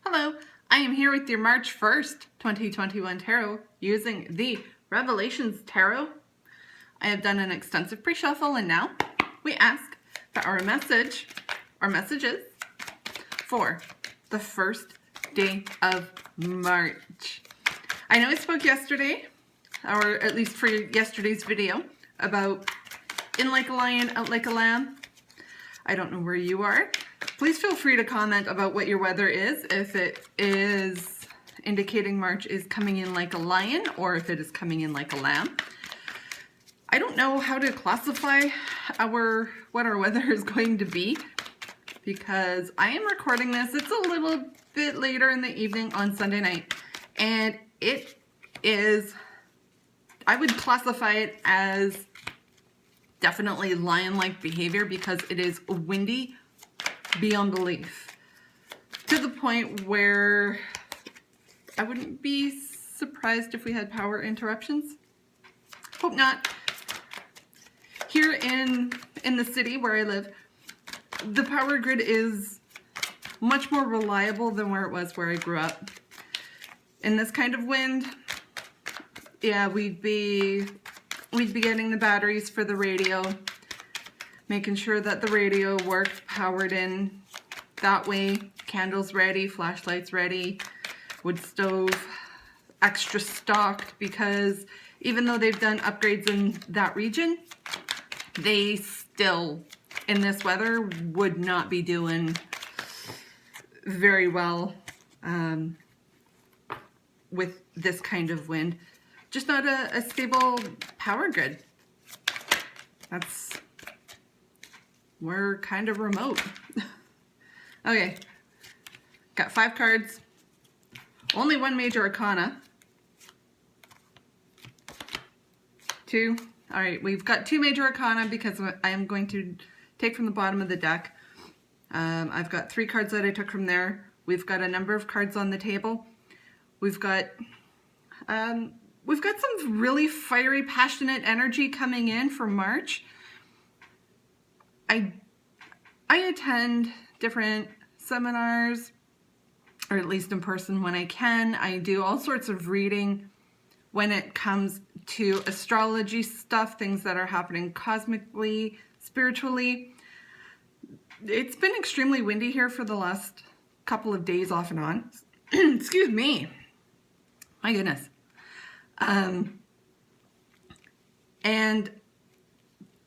Hello, I am here with your March 1st, 2021 tarot using the Revelations Tarot. I have done an extensive pre-shuffle and now we ask for our messages for the first day of March. I know I spoke yesterday, or at least for yesterday's video, about in like a lion, out like a lamb. I don't know where you are. Please feel free to comment about what your weather is, if it is indicating March is coming in like a lion or if it is coming in like a lamb. I don't know how to classify what our weather is going to be because I am recording this. It's a little bit later in the evening on Sunday night, and it is, I would classify it as definitely lion-like behavior because it is windy beyond belief, to the point where I wouldn't be surprised if we had power interruptions. Hope not. Here in the city where I live, the power grid is much more reliable than where it was where I grew up. In this kind of wind, yeah, we'd be getting the batteries for the radio, making sure that the radio worked, powered in. That way, candles ready, flashlights ready, wood stove extra stocked, because even though they've done upgrades in that region, they still, in this weather, would not be doing very well with this kind of wind. Just not a stable power grid. We're kind of remote. Okay, got 5 cards, only one major arcana. 2, all right, we've got 2 major arcana because I am going to take from the bottom of the deck. I've got 3 cards that I took from there. We've got a number of cards on the table. We've got some really fiery, passionate energy coming in for March. I attend different seminars, or at least in person when I can. I do all sorts of reading when it comes to astrology stuff, things that are happening cosmically, spiritually. It's been extremely windy here for the last couple of days off and on. Excuse me. My goodness. And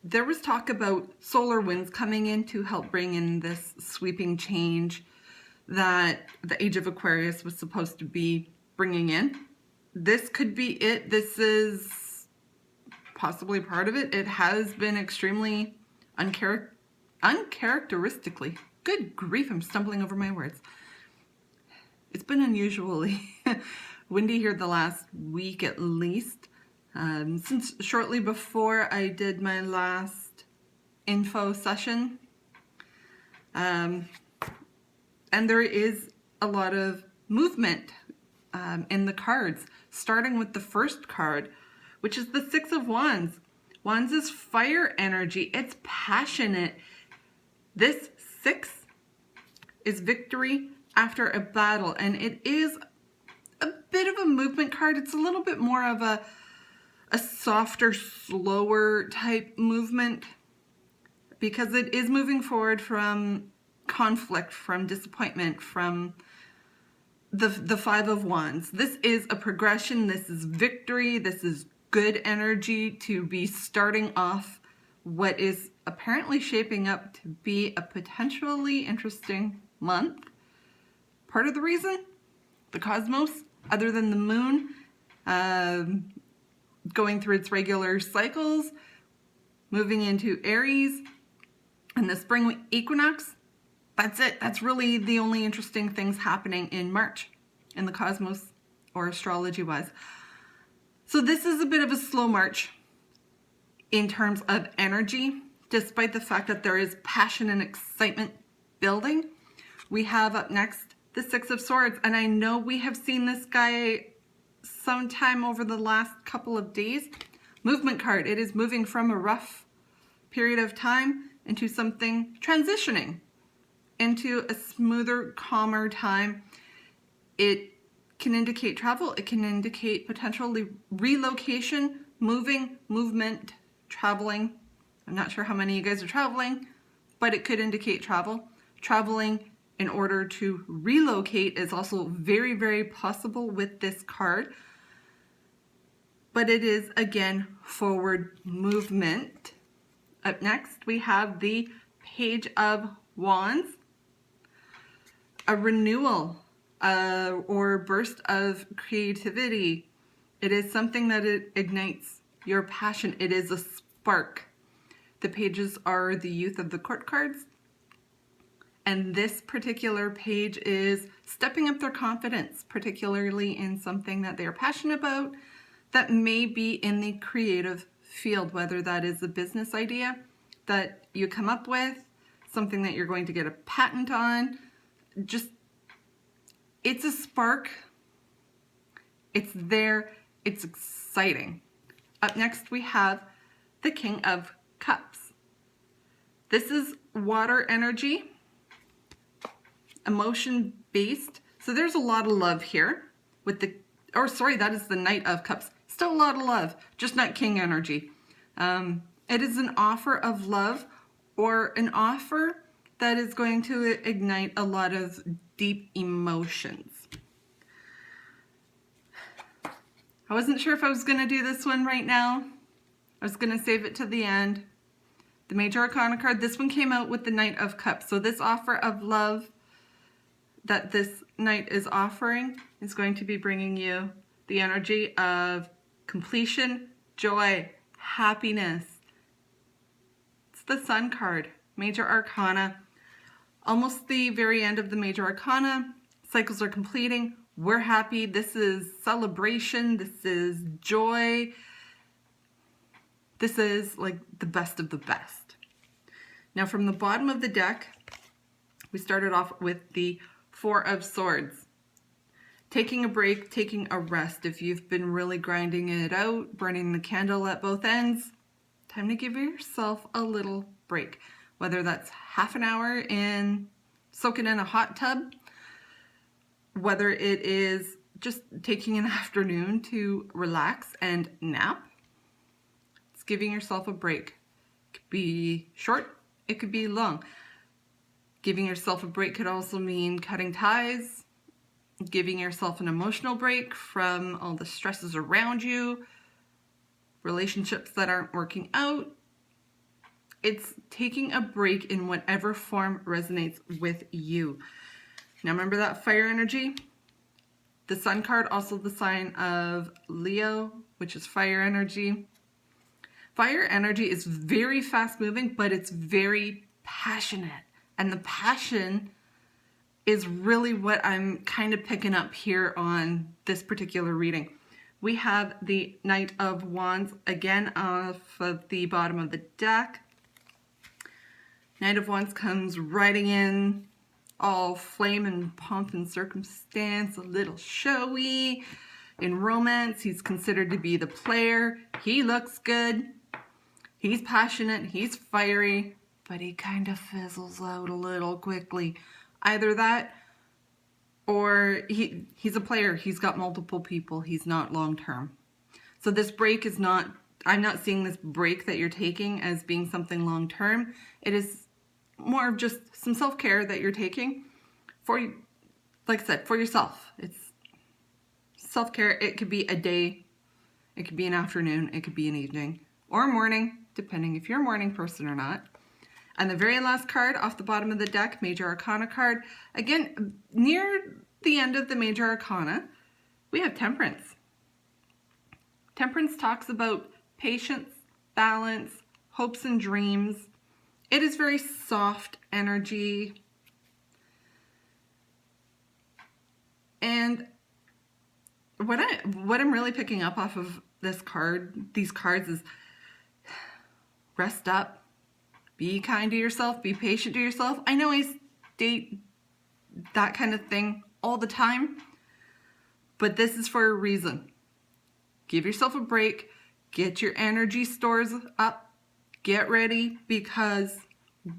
there was talk about solar winds coming in to help bring in this sweeping change that the Age of Aquarius was supposed to be bringing in. This could be it. This is possibly part of it. It has been extremely uncharacteristically, good grief, I'm stumbling over my words. It's been unusually windy here the last week at least. Since shortly before I did my last info session. And there is a lot of movement in the cards, starting with the first card, which is the 6 of Wands. Wands is fire energy. It's passionate. This 6 is victory after a battle, and it is a bit of a movement card. It's a little bit more of a softer, slower type movement because it is moving forward from conflict, from disappointment, from the 5 of Wands. This is a progression. This is victory. This is good energy to be starting off what is apparently shaping up to be a potentially interesting month. Part of the reason, the cosmos, other than the moon, going through its regular cycles, moving into Aries, and the spring equinox, that's it. That's really the only interesting things happening in March in the cosmos or astrology-wise. So this is a bit of a slow March in terms of energy, despite the fact that there is passion and excitement building. We have up next the 6 of Swords, and I know we have seen this guy sometime over the last couple of days. Movement card. It is moving from a rough period of time into something transitioning into a smoother, calmer time. It can indicate travel. It can indicate potentially relocation, movement, traveling. I'm not sure how many of you guys are traveling, but it could indicate travel. Traveling in order to relocate is also very, very possible with this card. But it is, again, forward movement. Up next, we have the Page of Wands. A renewal or burst of creativity. It is something that it ignites your passion. It is a spark. The pages are the Youth of the Court cards. And this particular page is stepping up their confidence, particularly in something that they're passionate about, that may be in the creative field, whether that is a business idea that you come up with, something that you're going to get a patent on. Just, it's a spark. It's there. It's exciting. Up next, we have the King of Cups. This is water energy, emotion-based. So there's a lot of love here with the, or sorry, that is the Knight of Cups. Still a lot of love, just not king energy. It is an offer of love or an offer that is going to ignite a lot of deep emotions. I wasn't sure if I was going to do this one right now. I was going to save it to the end. The Major Arcana card, this one came out with the Knight of Cups. So this offer of love that this Knight is offering is going to be bringing you the energy of completion, joy, happiness. It's the Sun card, Major Arcana. Almost the very end of the Major Arcana. Cycles are completing. We're happy. This is celebration. This is joy. This is like the best of the best. Now from the bottom of the deck, we started off with the Four of Swords. Taking a break, taking a rest. If you've been really grinding it out, burning the candle at both ends, time to give yourself a little break. Whether that's half an hour in soaking in a hot tub, whether it is just taking an afternoon to relax and nap, it's giving yourself a break. It could be short, it could be long. Giving yourself a break could also mean cutting ties, giving yourself an emotional break from all the stresses around you, relationships that aren't working out. It's taking a break in whatever form resonates with you. Now remember that fire energy? The Sun card, also the sign of Leo, which is fire energy. Fire energy is very fast moving, but it's very passionate. And the passion is really what I'm kind of picking up here on this particular reading. We have the Knight of Wands again off of the bottom of the deck. Knight of Wands comes riding in, all flame and pomp and circumstance, a little showy. In romance, he's considered to be the player. He looks good. He's passionate. He's fiery. But he kind of fizzles out a little quickly. Either that or he's a player. He's got multiple people. He's not long-term. So this break is not, I'm not seeing this break that you're taking as being something long-term. It is more of just some self-care that you're taking for, like I said, for yourself. It's self-care. It could be a day. It could be an afternoon. It could be an evening or a morning, depending if you're a morning person or not. And the very last card off the bottom of the deck, Major Arcana card. Again, near the end of the Major Arcana, we have Temperance. Temperance talks about patience, balance, hopes and dreams. It is very soft energy. And what I'm really picking up off of this card, these cards, is rest up. Be kind to yourself. Be patient to yourself. I know I state that kind of thing all the time, but this is for a reason. Give yourself a break. Get your energy stores up. Get ready, because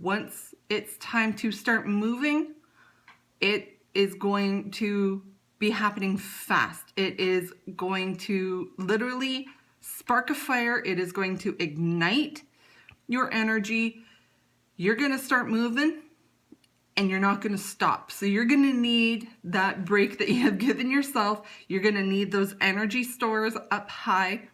once it's time to start moving, it is going to be happening fast. It is going to literally spark a fire. It is going to ignite your energy. You're going to start moving and you're not going to stop. So you're going to need that break that you have given yourself. You're going to need those energy stores up high.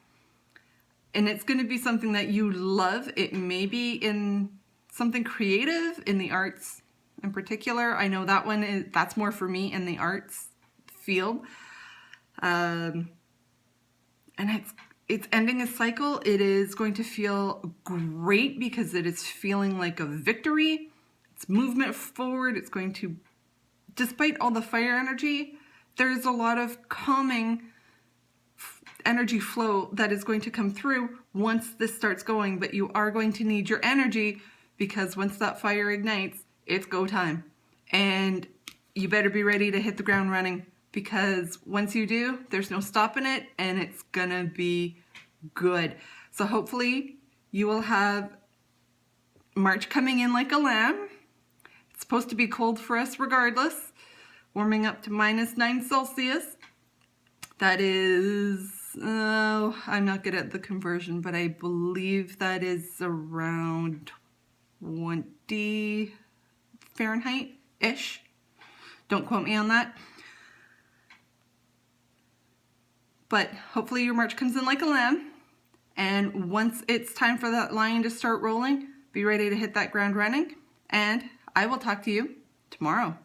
And it's going to be something that you love. It may be in something creative, in the arts in particular. I know that's more for me in the arts field. And it's ending a cycle. It is going to feel great because it is feeling like a victory. It's movement forward. It's going to, despite all the fire energy, there's a lot of calming energy flow that is going to come through once this starts going. But you are going to need your energy, because once that fire ignites, it's go time. And you better be ready to hit the ground running, because once you do, there's no stopping it, and it's gonna be good. So hopefully you will have March coming in like a lamb. It's supposed to be cold for us regardless, warming up to -9 Celsius. That is, I'm not good at the conversion, but I believe that is around 20 Fahrenheit-ish. Don't quote me on that. But hopefully your March comes in like a lamb. And once it's time for that lion to start rolling, be ready to hit that ground running. And I will talk to you tomorrow.